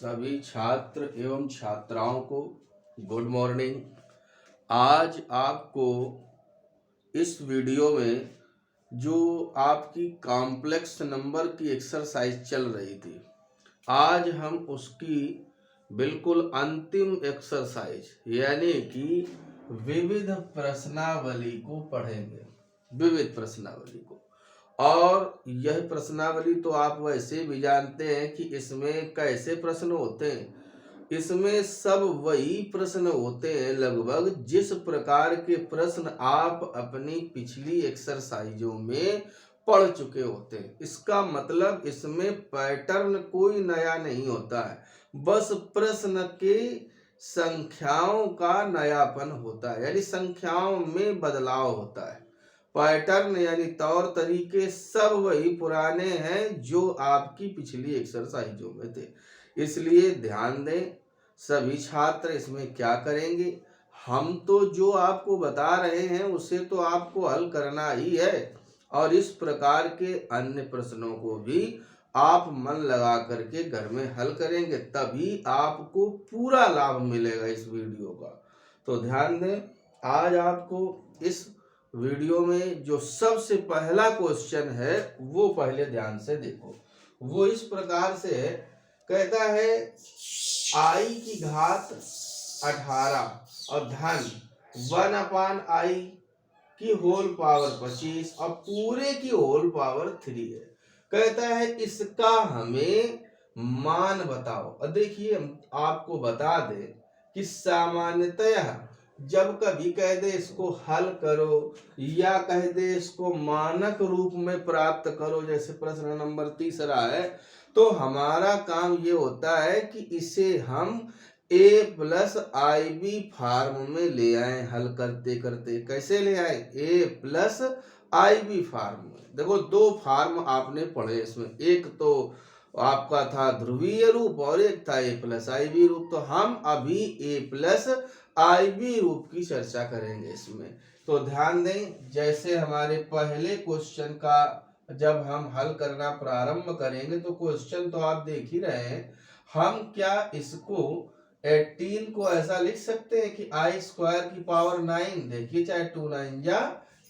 सभी छात्र एवं छात्राओं को गुड मॉर्निंग। आज आपको इस वीडियो में जो आपकी कॉम्प्लेक्स नंबर की एक्सरसाइज चल रही थी, आज हम उसकी बिल्कुल अंतिम एक्सरसाइज यानी कि विविध प्रश्नावली को पढ़ेंगे। विविध प्रश्नावली को, और यह प्रश्नावली तो आप वैसे भी जानते हैं कि इसमें कैसे प्रश्न होते हैं। इसमें सब वही प्रश्न होते हैं लगभग जिस प्रकार के प्रश्न आप अपनी पिछली एक्सरसाइजों में पढ़ चुके होते हैं। इसका मतलब इसमें पैटर्न कोई नया नहीं होता है, बस प्रश्न के संख्याओं का नयापन होता है, यानी संख्याओं में बदलाव होता है। पैटर्न यानी तौर तरीके सब वही पुराने हैं जो आपकी पिछली एक्सरसाइजों में थे। इसलिए ध्यान दें, सभी छात्र इसमें क्या करेंगे, हम तो जो आपको बता रहे हैं उसे तो आपको हल करना ही है, और इस प्रकार के अन्य प्रश्नों को भी आप मन लगा करके घर में हल करेंगे, तभी आपको पूरा लाभ मिलेगा इस वीडियो का। तो ध्यान दें, आज आपको इस वीडियो में जो सबसे पहला क्वेश्चन है वो पहले ध्यान से देखो। वो इस प्रकार से है, कहता है i की घात 18 और धन 1/i की होल पावर 25 और पूरे की होल पावर 3 है। कहता है इसका हमें मान बताओ। और देखिए, हम आपको बता दें कि सामान्यतः जब कभी कह दे इसको हल करो या कह दे इसको मानक रूप में प्राप्त करो, जैसे प्रश्न नंबर 3 है, तो हमारा काम ये होता है कि इसे हम a+ib फार्म में ले आए। हल करते करते कैसे ले आए, a+ib फार्म में। देखो, दो फार्म आपने पढ़े इसमें, एक तो आपका था ध्रुवीय रूप और एक था a+ib रूप। तो हम अभी a+ib रूप की चर्चा करेंगे इसमें। तो ध्यान दें, जैसे हमारे पहले क्वेश्चन का जब हम हल करना प्रारंभ करेंगे तो क्वेश्चन तो आप देख ही रहे हैं। हम क्या इसको 18 को ऐसा लिख सकते हैं कि i² की पावर 9, देखिए चाहे 2 9 या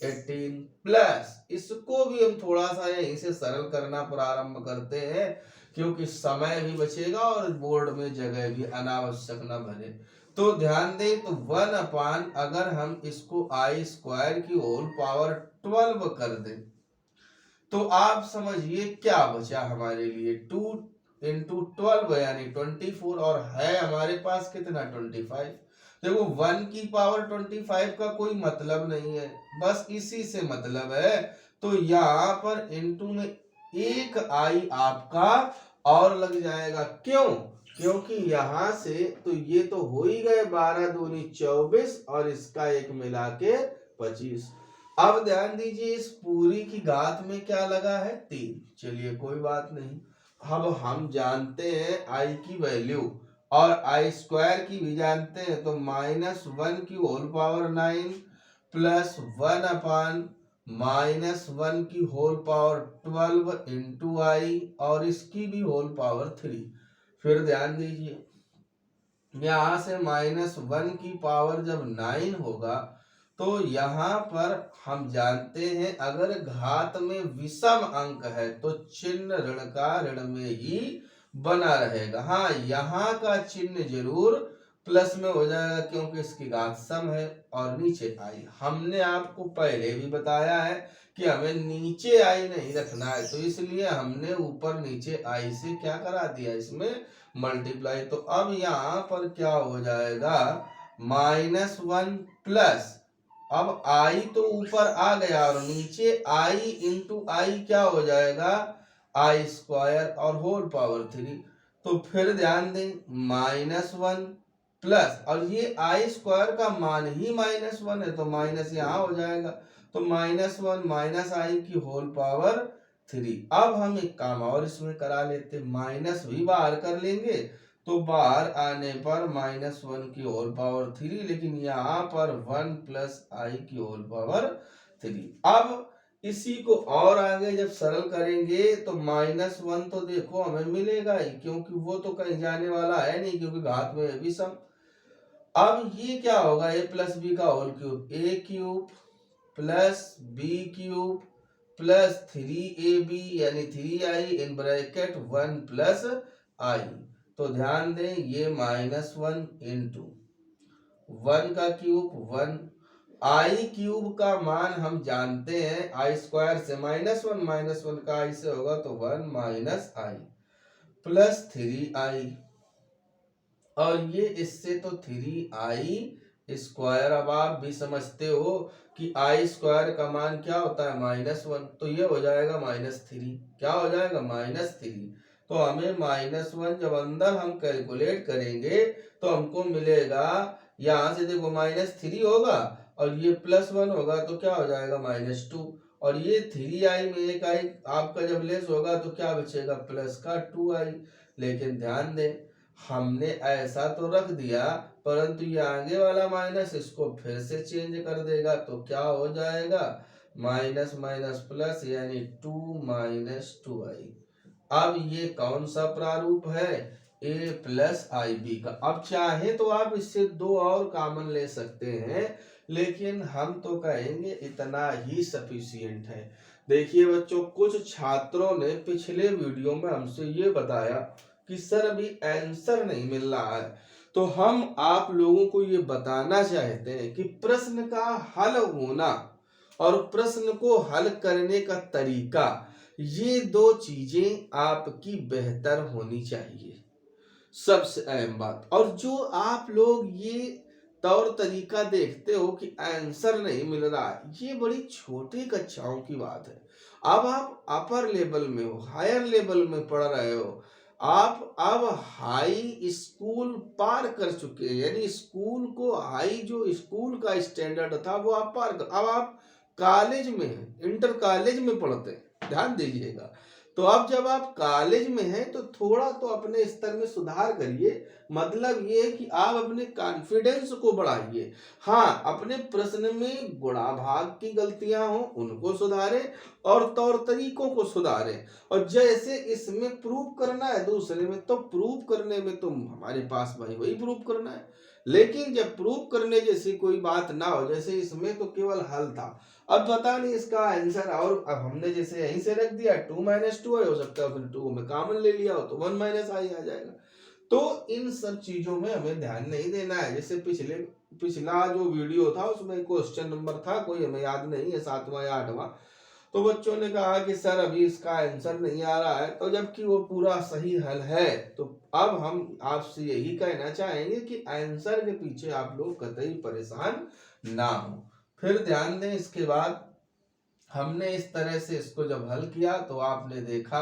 18 प्लस, इसको भी हम थोड़ा सा यहीं से सरल करना प्रारंभ करते हैं, क्योंकि समय भी बचेगा और बोर्ड में जगह भी अनावश्यक न भरे। तो ध्यान दें, तो 1/, अगर हम इसको i² की होल पावर 12 कर दें तो आप समझिए क्या बचा हमारे लिए, 2 × 12 यानी 24, और है हमारे पास कितना 25। देखो, 1 की पावर 25 का कोई मतलब नहीं है, बस इसी से मतलब है। तो यहाँ पर इनटू में एक i आपका और लग जाएगा। क्यों? क्योंकि यहाँ से तो ये तो हो ही गए 12 दूनी 24 और इसका एक मिला के 25। अब ध्यान दीजिए, इस पूरी की घात में क्या लगा है, 3। चलिए कोई बात नहीं। अब हम जानते हैं i की वैल्यू और i² की भी जानते हैं, तो -1 की होल पावर 9 प्लस 1/- 1 की होल पावर 12 इंटू i और इसकी भी होल पावर 3। फिर ध्यान दीजिए, यहाँ से -1 की पावर जब 9 होगा तो यहाँ पर हम जानते हैं अगर घात में विषम अंक है तो चिन्ह ऋण का ऋण में ही बना रहेगा। हाँ, यहाँ का चिन्ह जरूर प्लस में हो जाएगा क्योंकि इसकी घात सम है। और नीचे आई, हमने आपको पहले भी बताया है कि हमें नीचे आई नहीं रखना है, तो इसलिए हमने ऊपर नीचे आई से क्या करा दिया, इसमें मल्टीप्लाई। तो अब यहाँ पर क्या हो जाएगा, -1 प्लस, अब i तो ऊपर आ गया और नीचे i इंटू आई क्या हो जाएगा, i² और होल पावर 3। तो फिर ध्यान दें, -1 प्लस, और ये i² का मान ही -1 है तो माइनस यहाँ हो जाएगा, तो -1 -i की होल पावर 3। अब हम एक काम और इसमें करा लेते, माइनस भी बाहर कर लेंगे तो बाहर आने पर -1 की होल पावर 3, लेकिन यहाँ पर 1 + i की होल पावर 3। अब इसी को और आगे जब सरल करेंगे तो -1 तो देखो हमें मिलेगा ही, क्योंकि वो तो कहीं जाने वाला है नहीं, क्योंकि घात में है भी सम। अब ये क्या होगा, a प्लस बी का whole cube, a cube plus B cube plus 3ab यानी 3i in bracket 1 plus i। तो ध्यान दें ये -1 इंटू 1 का क्यूब 1, आई क्यूब का मान हम जानते हैं आई स्क्वायर से, -1 का आई से होगा तो 1 माइनस आई प्लस 3i, और ये इससे तो 3i स्क्वायर। अब आप भी समझते हो कि आई स्क्वायर का मान क्या होता है -1, तो ये हो जाएगा -3। क्या हो जाएगा -3। तो हमें -1 जब अंदर हम कैलकुलेट करेंगे तो हमको मिलेगा, यहाँ से देखो -3 होगा और ये +1 होगा तो क्या हो जाएगा -2, और ये 3i में एक आई आपका जब लेस होगा तो क्या बचेगा प्लस का 2i। लेकिन ध्यान दें हमने ऐसा तो रख दिया, परंतु ये आगे वाला माइनस इसको फिर से चेंज कर देगा, तो क्या हो जाएगा माइनस माइनस प्लस यानी 2 माइनस 2i। अब ये कौन सा प्रारूप है, a प्लस आई बी का। अब चाहे तो आप इससे 2 और कॉमन ले सकते हैं, लेकिन हम तो कहेंगे इतना ही सफिशिएंट है। देखिए बच्चों, कुछ छात्रों ने पिछले वीडियो में हमसे ये बताया कि सर अभी आंसर नहीं मिल रहा है, तो हम आप लोगों को ये बताना चाहते हैं कि प्रश्न का हल होना और प्रश्न को हल करने का तरीका, ये 2 चीजें आपकी बेहतर होनी चाहिए, सबसे अहम बात। और जो आप लोग ये तौर तरीका देखते हो कि आंसर नहीं मिल रहा है, ये बड़ी छोटी कक्षाओं की बात है। अब आप अपर लेवल में हो, हायर लेवल में पढ़ रहे हो, आप अब हाई स्कूल पार कर चुके हैं, यानी स्कूल को हाई जो स्कूल का स्टैंडर्ड था वो आप पार कर, अब आप कॉलेज में हैं, इंटर कॉलेज में पढ़ते हैं, ध्यान दीजिएगा। तो अब जब आप कॉलेज में हैं तो थोड़ा तो अपने स्तर में सुधार करिए, मतलब ये है कि आप अपने कॉन्फिडेंस को बढ़ाइए। हाँ, अपने प्रश्न में गुणाभाग की गलतियां हो उनको सुधारें और तौर तरीकों को सुधारें, और जैसे इसमें प्रूव करना है दूसरे में, तो प्रूव करने में तो हमारे पास भाई वही प्रूव करना है। लेकिन जब प्रूव करने जैसी कोई बात ना हो, जैसे इसमें तो केवल हल था, अब पता नहीं इसका आंसर, और अब हमने जैसे यहीं से रख दिया 2 माइनस 2 हो सकता है, फिर 2 में कॉमन ले लिया हो तो 1 माइनस आई आ जाएगा। तो इन सब चीजों में हमें ध्यान नहीं देना है। जैसे पिछला जो वीडियो था उसमें क्वेश्चन नंबर था, कोई हमें याद नहीं है 7वां या 8वां, तो बच्चों ने कहा कि सर अभी इसका आंसर नहीं आ रहा है, तो जबकि वो पूरा सही हल है। तो अब हम आपसे यही कहना चाहेंगे कि आंसर के पीछे आप लोग कतई परेशान ना हो। फिर ध्यान दें, इसके बाद हमने इस तरह से इसको जब हल किया तो आपने देखा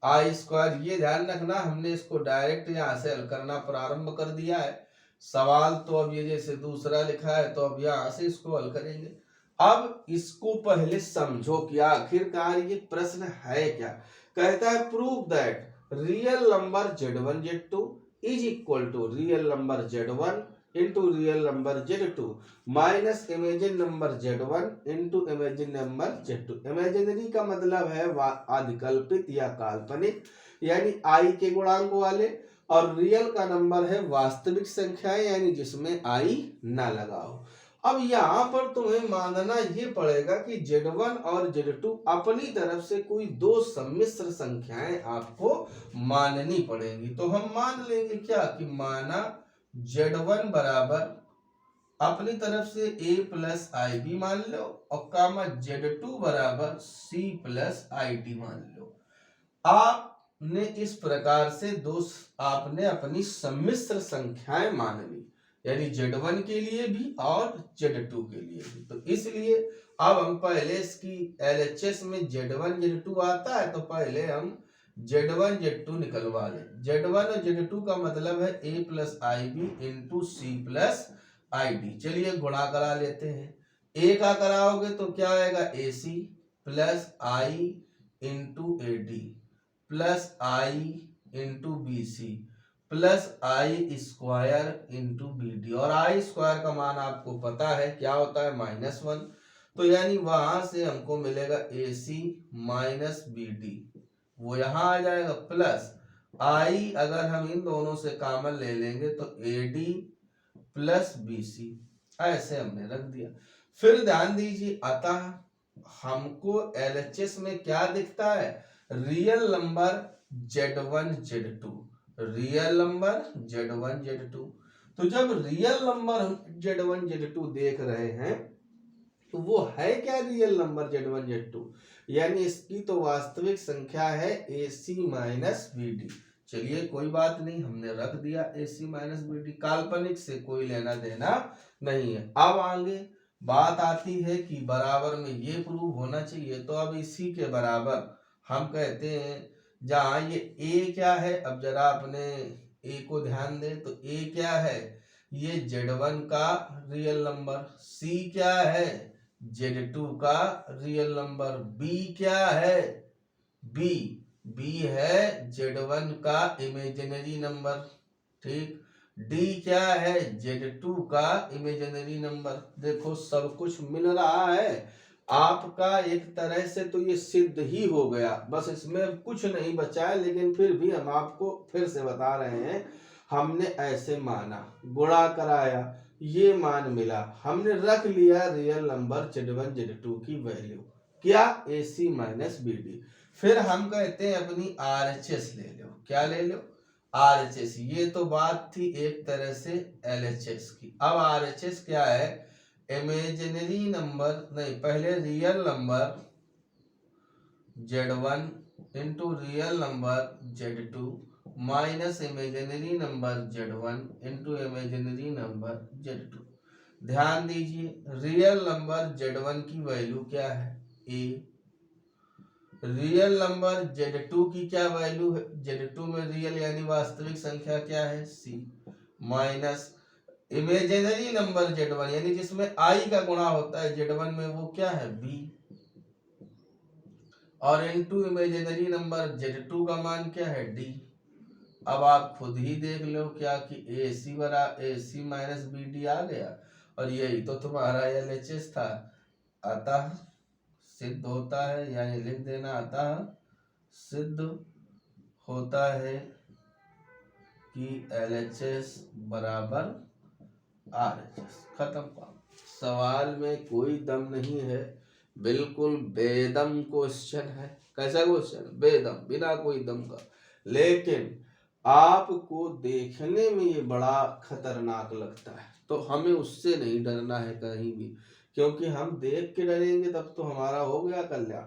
आई स्क्वायर, ये ध्यान रखना हमने इसको डायरेक्ट यहाँ से हल करना प्रारंभ कर दिया है। सवाल तो अब ये जैसे दूसरा लिखा है तो अब यहाँ से इसको हल करेंगे। अब इसको पहले समझो कि आखिरकार ये प्रश्न है क्या। कहता है prove that real number z1 z2 is equal to real number z1 into real number z2 minus imagine number z1 into imagine number z2। Imaginary का मतलब है अधिकल्पित या काल्पनिक, यानी आई के गुणांक वाले, और रियल का नंबर है वास्तविक संख्याएं, यानी जिसमें आई ना लगा हो। अब यहाँ पर तुम्हें मानना ये पड़ेगा कि z1 और z2 अपनी तरफ से कोई 2 सम्मिश्र संख्याएं आपको माननी पड़ेगी। तो हम मान लेंगे क्या कि माना z1 बराबर अपनी तरफ से a प्लस आई बी मान लो, और कामा z2 बराबर c प्लस आई डी मान लो। आपने इस प्रकार से आपने अपनी सम्मिश्र संख्याएं मान ली, यानी z1 के लिए भी और z2 के लिए भी। तो इसलिए अब हम पहले इसकी LHS में z1 z2 आता है, तो पहले हम z1 z2 निकलवा लें। z1 और z2 का मतलब है a plus I B into C plus I D. चलिए गुणा करा लेते हैं। a का कराओगे तो क्या आएगा ac plus I into A D plus I into B C plus I square into B D, और आई स्क्वायर का मान आपको पता है क्या होता है -1। तो यानी वहां से हमको मिलेगा ए सी माइनस बी डी, वो यहाँ आ जाएगा, प्लस आई अगर हम इन दोनों से कॉमन ले लेंगे तो A D plus B C, ऐसे हमने रख दिया। फिर ध्यान दीजिए, अतः हमको एलएचएस में क्या दिखता है, real number Z1 Z2, real number Z1 Z2। तो जब रियल नंबर हम Z1 Z2 देख रहे हैं तो वो है क्या रियल नंबर Z1 Z2, यानी इसकी तो वास्तविक संख्या है AC माइनस BD। चलिए कोई बात नहीं, हमने रख दिया AC माइनस BD, काल्पनिक से कोई लेना देना नहीं है। अब आगे बात आती है कि बराबर में ये प्रूव होना चाहिए, तो अब इसी के बराबर हम कहते हैं, जहाँ ये A क्या है, अब जरा अपने A को ध्यान दें, तो A क्या है, ये Z1 का रियल नंबर, C क्या है, Z2 का रियल नंबर, B क्या है, B है Z1 का इमेजिनरी नंबर, ठीक, D क्या है, Z2 का इमेजिनरी नंबर। देखो सब कुछ मिल रहा है आपका, एक तरह से तो ये सिद्ध ही हो गया, बस इसमें कुछ नहीं बचा है, लेकिन फिर भी हम आपको फिर से बता रहे हैं, हमने ऐसे माना, गुणा कराया, ये मान मिला, हमने रख लिया रियल नंबर Z1 Z2 की वैल्यू क्या, AC माइनस BD। फिर हम कहते हैं अपनी RHS ले लो, क्या ले लो, RHS। ये तो बात थी एक तरह से LHS की। अब RHS क्या है, इमेजिनरी नंबर नहीं, पहले real number Z1 into real number Z2 minus imaginary number Z1 into imaginary number Z2। ध्यान दीजिए, रियल नंबर Z1 की वैल्यू क्या है, A, रियल नंबर Z2 की क्या वैल्यू है, Z2 में रियल यानी वास्तविक संख्या क्या है, C, minus imaginary number Z1 यानी जिसमें I का गुणा होता है Z1 में, वो क्या है, B, और इनटू इमेजिनरी नंबर Z2 का मान क्या है, D। अब आप खुद ही देख लो क्या कि AC माइनस BD आ गया, और यही तो तुम्हारा LHS था। अतः सिद्ध होता है, यानी लिख देना, अतः सिद्ध होता है कि LHS बराबर RHS। खत्म काम, सवाल में कोई दम नहीं है, बिल्कुल बेदम क्वेश्चन है। कैसा क्वेश्चन, बेदम, बिना कोई दम का, लेकिन आपको देखने में ये बड़ा खतरनाक लगता है, तो हमें उससे नहीं डरना है कहीं भी, क्योंकि हम देख के डरेंगे तब तो हमारा हो गया कल्याण।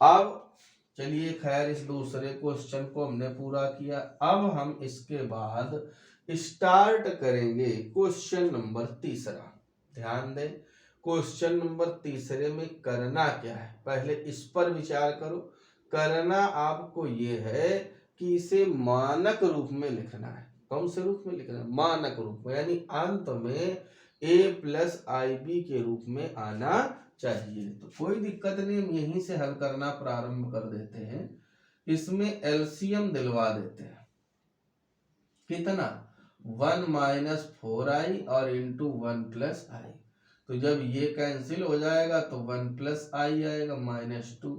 अब चलिए खैर, इस दूसरे क्वेश्चन को हमने पूरा किया। अब हम इसके बाद स्टार्ट करेंगे क्वेश्चन नंबर तीसरा। ध्यान दें, क्वेश्चन नंबर तीसरे में करना क्या है, पहले इस पर विचार करो। करना आपको ये है कि इसे मानक रूप में लिखना है। कौन से रूप में लिखना है, मानक रूप में, यानी अंत में A प्लस IB के रूप में आना चाहिए। तो कोई दिक्कत नहीं, हम यहीं से हल करना प्रारंभ कर देते हैं। इसमें एलसीएम दिलवा देते हैं, कितना, 1 माइनस 4i और इंटू 1 प्लस आई। तो जब ये कैंसिल हो जाएगा तो 1 प्लस आई आएगा -2।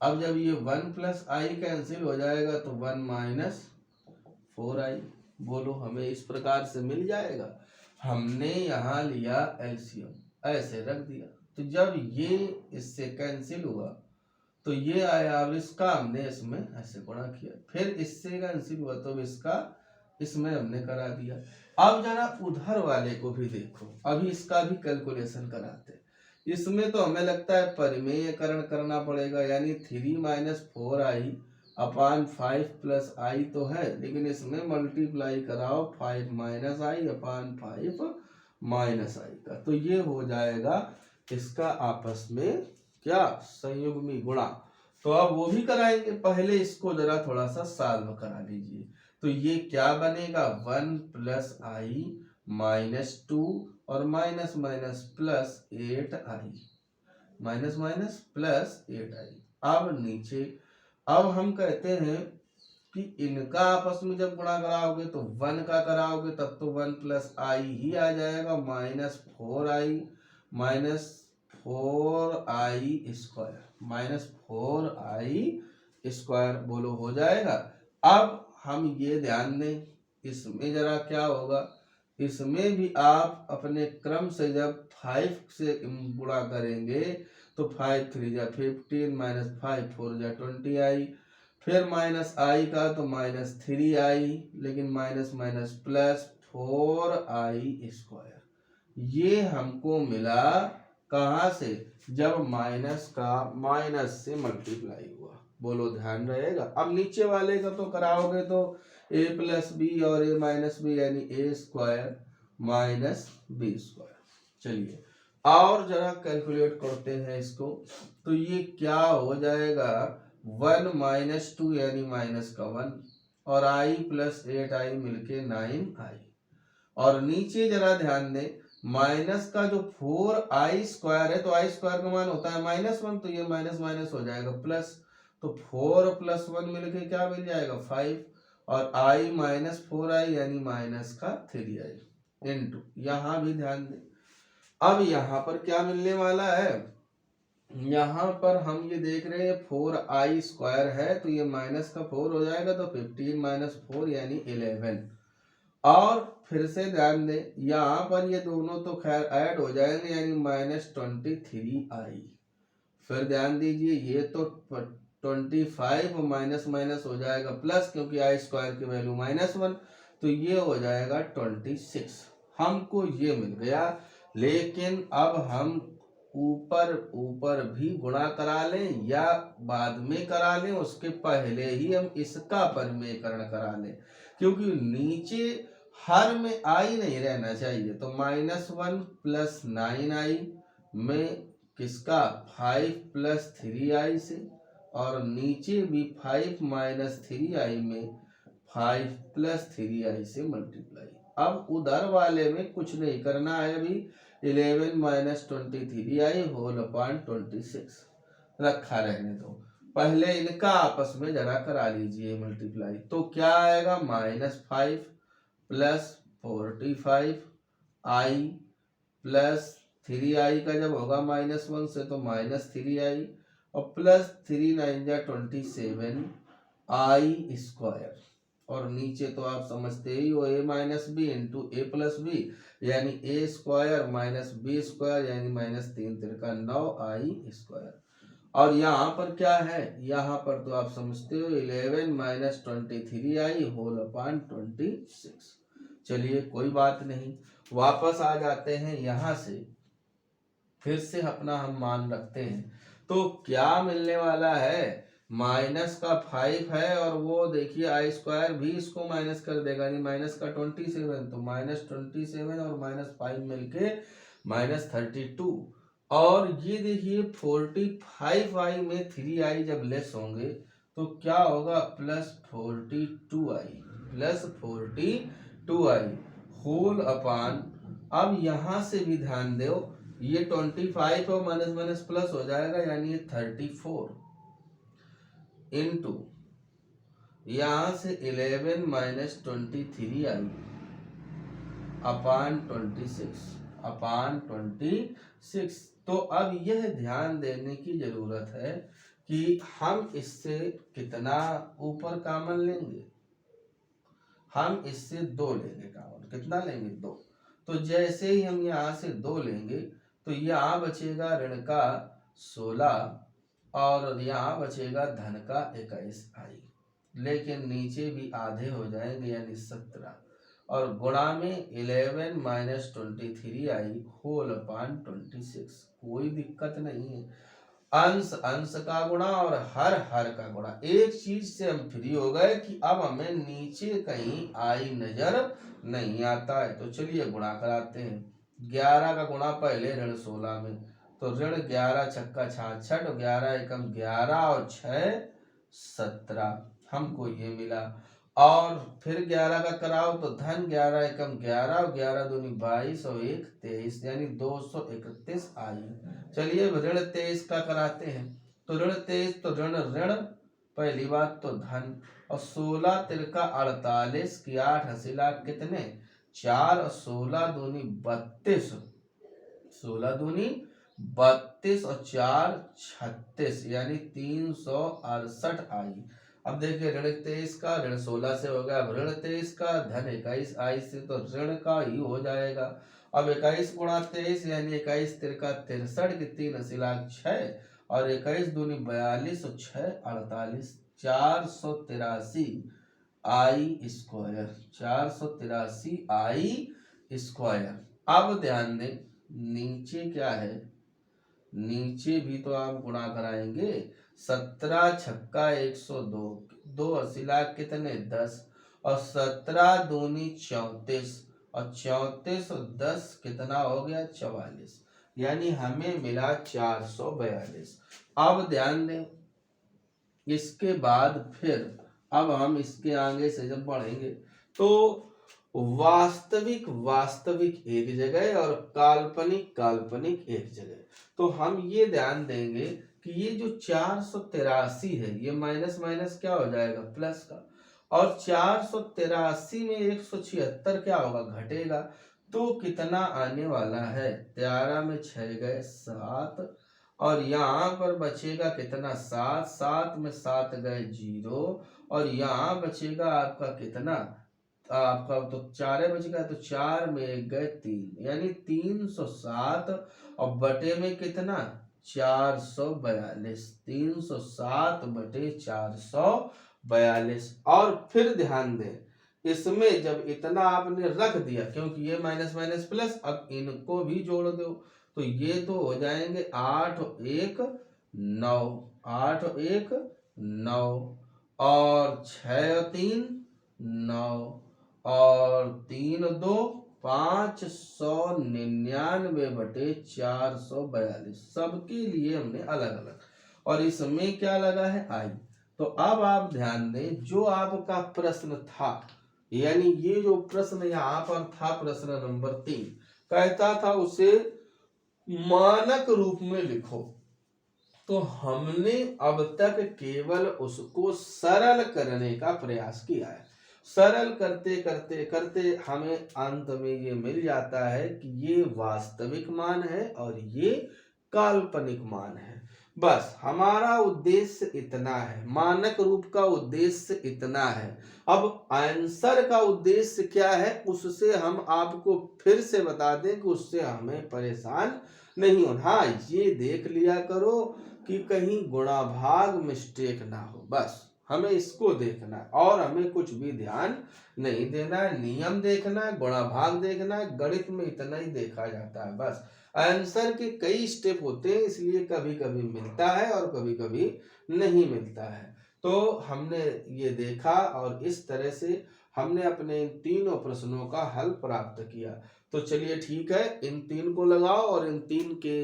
अब जब ये 1 प्लस आई कैंसिल हो जाएगा तो 1 माइनस 4i। बोलो हमें इस प्रकार से मिल जाएगा। हमने यहाँ लिया एलसीएम, ऐसे रख दिया, तो जब ये इससे कैंसिल हुआ तो ये आया, अब इसका हमने इसमें ऐसे गुणा किया, फिर इससे कैंसिल हुआ तो इसका इसमें हमने करा दिया। अब जरा उधर वाले को भी देखो, अभी इसका भी कैलकुलेशन कराते। इसमें तो हमें लगता है परिमेयकरण करना पड़ेगा, यानी 3 माइनस 4i अपान 5 प्लस आई तो है, लेकिन इसमें मल्टीप्लाई कराओ 5 माइनस आई अपान 5 माइनस आई का, तो ये हो जाएगा इसका आपस में क्या, संयुग्मी गुणा। तो अब वो भी कराएंगे, पहले इसको जरा थोड़ा सा सॉल्व करा लीजिए। तो ये क्या बनेगा, 1 प्लस आई -2 और minus minus plus 8i, minus minus plus 8i। अब नीचे, अब हम कहते हैं कि इनका आपस में जब गुणा कराओगे तो 1 का कराओगे तब तो 1 प्लस आई ही आ जाएगा, -4i -4i², -4i², बोलो हो जाएगा। अब हम ये ध्यान दें, इसमें जरा क्या होगा, इसमें भी आप अपने क्रम से जब 5 से गुणा करेंगे तो 5 3 जा 15 -5 4 जा 20i, फिर माइनस आई का तो -3i, लेकिन माइनस माइनस प्लस 4i²। ये हमको मिला कहाँ से, जब माइनस का माइनस से मल्टीप्लाई हुआ, बोलो ध्यान रहेगा। अब नीचे वाले का तो कराओगे तो a+b और a-b यानी a² - b²। चलिए और जरा कैलकुलेट करते हैं इसको, तो ये क्या हो जाएगा, 1 - 2 यानी माइनस का 1 और i + 8i मिलके 9i। और नीचे जरा ध्यान दें, माइनस का जो 4i² है तो i² का मान होता है -1, तो ये माइनस माइनस हो जाएगा प्लस, तो 4 + 1 मिलके क्या मिल जाएगा 5, और i - 4i यानी माइनस का 3i इनटू, यहाँ भी ध्यान दें। अब यहाँ पर क्या मिलने वाला है, यहाँ पर हम ये देख रहे हैं 4i² है तो ये माइनस का 4 हो जाएगा, तो 15 - 4 यानी 11। और फिर से ध्यान दें, यहाँ पर ये दोनों तो खैर ऐड हो जाएंगे यानी -23i। फिर ध्यान दीजिए ये तो 25 माइनस माइनस हो जाएगा प्लस, क्योंकि i² की वैल्यू -1, तो ये हो जाएगा 26। हमको ये मिल गया, लेकिन अब हम ऊपर भी गुणा करा लें या बाद में करा लें, उसके पहले ही हम इसका परिमेयकरण करा लें, क्योंकि नीचे हर में आई नहीं रहना चाहिए। तो -1 + 9i में किसका 5 + 3i से, और नीचे भी 5 - 3i में 5 + 3i से मल्टीप्लाई। अब उधर वाले में कुछ नहीं करना है, अभी 11 - 23i होल अपॉन 26 रखा रहने दो, पहले इनका आपस में जरा करा लीजिए मल्टीप्लाई। तो क्या आएगा, -5 + 45i + 3i का जब होगा -1 से तो -3i, और प्लस 3 9 जा 27i², और नीचे तो आप समझते ही हो a - b इंटू a+b यानी a² - b² यानी -3 × 9i²। और यहाँ पर क्या है, यहाँ पर तो आप समझते हो 11 - 23i होल अपॉन 26। चलिए कोई बात नहीं, वापस आ जाते हैं यहाँ से, फिर से अपना हम मान रखते हैं। तो क्या मिलने वाला है, माइनस का 5 है और वो देखिए i² भी इसको माइनस कर देगा, यानी माइनस का 27, तो -27 और -5 मिलके -32। और ये देखिए 45i में 3i जब लेस होंगे तो क्या होगा, +42i होल अपॉन। अब यहाँ से भी ध्यान दो, ये 25 और माइनस माइनस प्लस हो जाएगा यानी ये 34 इंटू यहाँ से 11 - 23i अपॉन 26। तो अब यह ध्यान देने की जरूरत है कि हम इससे कितना ऊपर कॉमन लेंगे, हम इससे 2 लेंगे कॉमन, कितना लेंगे 2। तो जैसे ही हम यहाँ से 2 लेंगे तो यहाँ बचेगा ऋण का 16 और यहाँ बचेगा धन का 21i, लेकिन नीचे भी आधे हो जाएंगे यानी 17, और गुणा में 11 - 23i होल अपॉन 26। कोई दिक्कत नहीं है, अंश अंश का गुणा और हर हर का गुणा। एक चीज से हम फ्री हो गए कि अब हमें नीचे कहीं आई नजर नहीं आता है। तो चलिए गुणा कराते हैं, 11 का गुणा पहले ऋण 16 में, तो ऋण 11 छक्का 66, 11 एकम 11 और 6 17, हमको ये मिला। और फिर 11 का कराओ तो धन 11 एकम 11 और 11 दूनी 22 और 1 23 यानी 231 आई। चलिए ऋण 23 का कराते हैं, तो ऋण 23 तो ऋण ऋण पहली बात तो धन, और 16 तिरका 48 की 8 हसीला कितने 4 और 16 दूनी 32, 16 दूनी 32 और 4 36 यानी 368 आई। अब देखिए ऋण 23 का ऋण 16 से हो गया, अब ऋण 23 का धन 21 आई से तो ऋण का ही हो जाएगा। अब 21 गुणा 23 यानी 21 तिरका 63 की 3 अस्सी लाख 6 और 21 दूनी 42 और 6 48 483 आई स्क्वायर 483 आई स्क्वायर। अब ध्यान दें नीचे क्या है, नीचे भी तो आप गुणा कराएंगे। 17 छक्का 102 दो अस्सी लाख कितने 10 और 17 दूनी 34 और 34 और 10 कितना हो गया 44 यानी हमें मिला 442। अब ध्यान दें इसके बाद फिर अब हम इसके आगे से जब बढ़ेंगे तो वास्तविक वास्तविक एक जगह और काल्पनिक काल्पनिक एक जगह। तो हम ये ध्यान देंगे कि ये जो 483 है ये माइनस माइनस क्या हो जाएगा प्लस का, और 483 में 176 क्या होगा घटेगा। तो कितना आने वाला है 13 में 6 गए 7 और यहाँ पर बचेगा कितना 7 7 में 7 गए 0 और यहाँ बचेगा आपका कितना आपका तो 4 बचेगा तो 4 में 1 गए 3 यानी 307 और बटे में कितना 442 307 बटे 442। और फिर ध्यान दें इसमें जब इतना आपने रख दिया क्योंकि ये माइनस माइनस प्लस, अब इनको भी जोड़ दो तो ये तो हो जाएंगे 8 1 9 8 1 9 और 6 3 9 और 3 2 599 बटे 442 सबके लिए हमने अलग अलग, और इसमें क्या लगा है आई। तो अब आप ध्यान दें जो आपका प्रश्न था यानी ये जो प्रश्न यहाँ पर था प्रश्न नंबर 3 कहता था उसे मानक रूप में लिखो, तो हमने अब तक केवल उसको सरल करने का प्रयास किया है। सरल करते करते करते हमें अंत में ये मिल जाता है कि ये वास्तविक मान है और ये काल्पनिक मान है। बस हमारा उद्देश्य इतना है, मानक रूप का उद्देश्य इतना है। अब आंसर का उद्देश्य क्या है उससे हम आपको फिर से बता दें कि उससे हमें परेशान नहीं होना। हाँ ये देख लिया करो कि कहीं गुणा भाग मिस्टेक ना हो, बस हमें इसको देखना है और हमें कुछ भी ध्यान नहीं देना है। नियम देखना है, गुणा भाग देखना है, गणित में इतना ही देखा जाता है बस। आंसर के कई स्टेप होते हैं इसलिए कभी कभी मिलता है और कभी कभी नहीं मिलता है। तो हमने ये देखा और इस तरह से हमने अपने इन तीनों प्रश्नों का हल प्राप्त किया। तो चलिए ठीक है, इन 3 को लगाओ और इन 3 के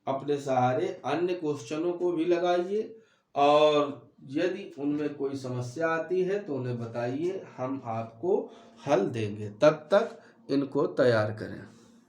अपने सहारे अन्य क्वेश्चनों को भी लगाइए और यदि उनमें कोई समस्या आती है तो उन्हें बताइए, हम आपको हल देंगे। तब तक इनको तैयार करें।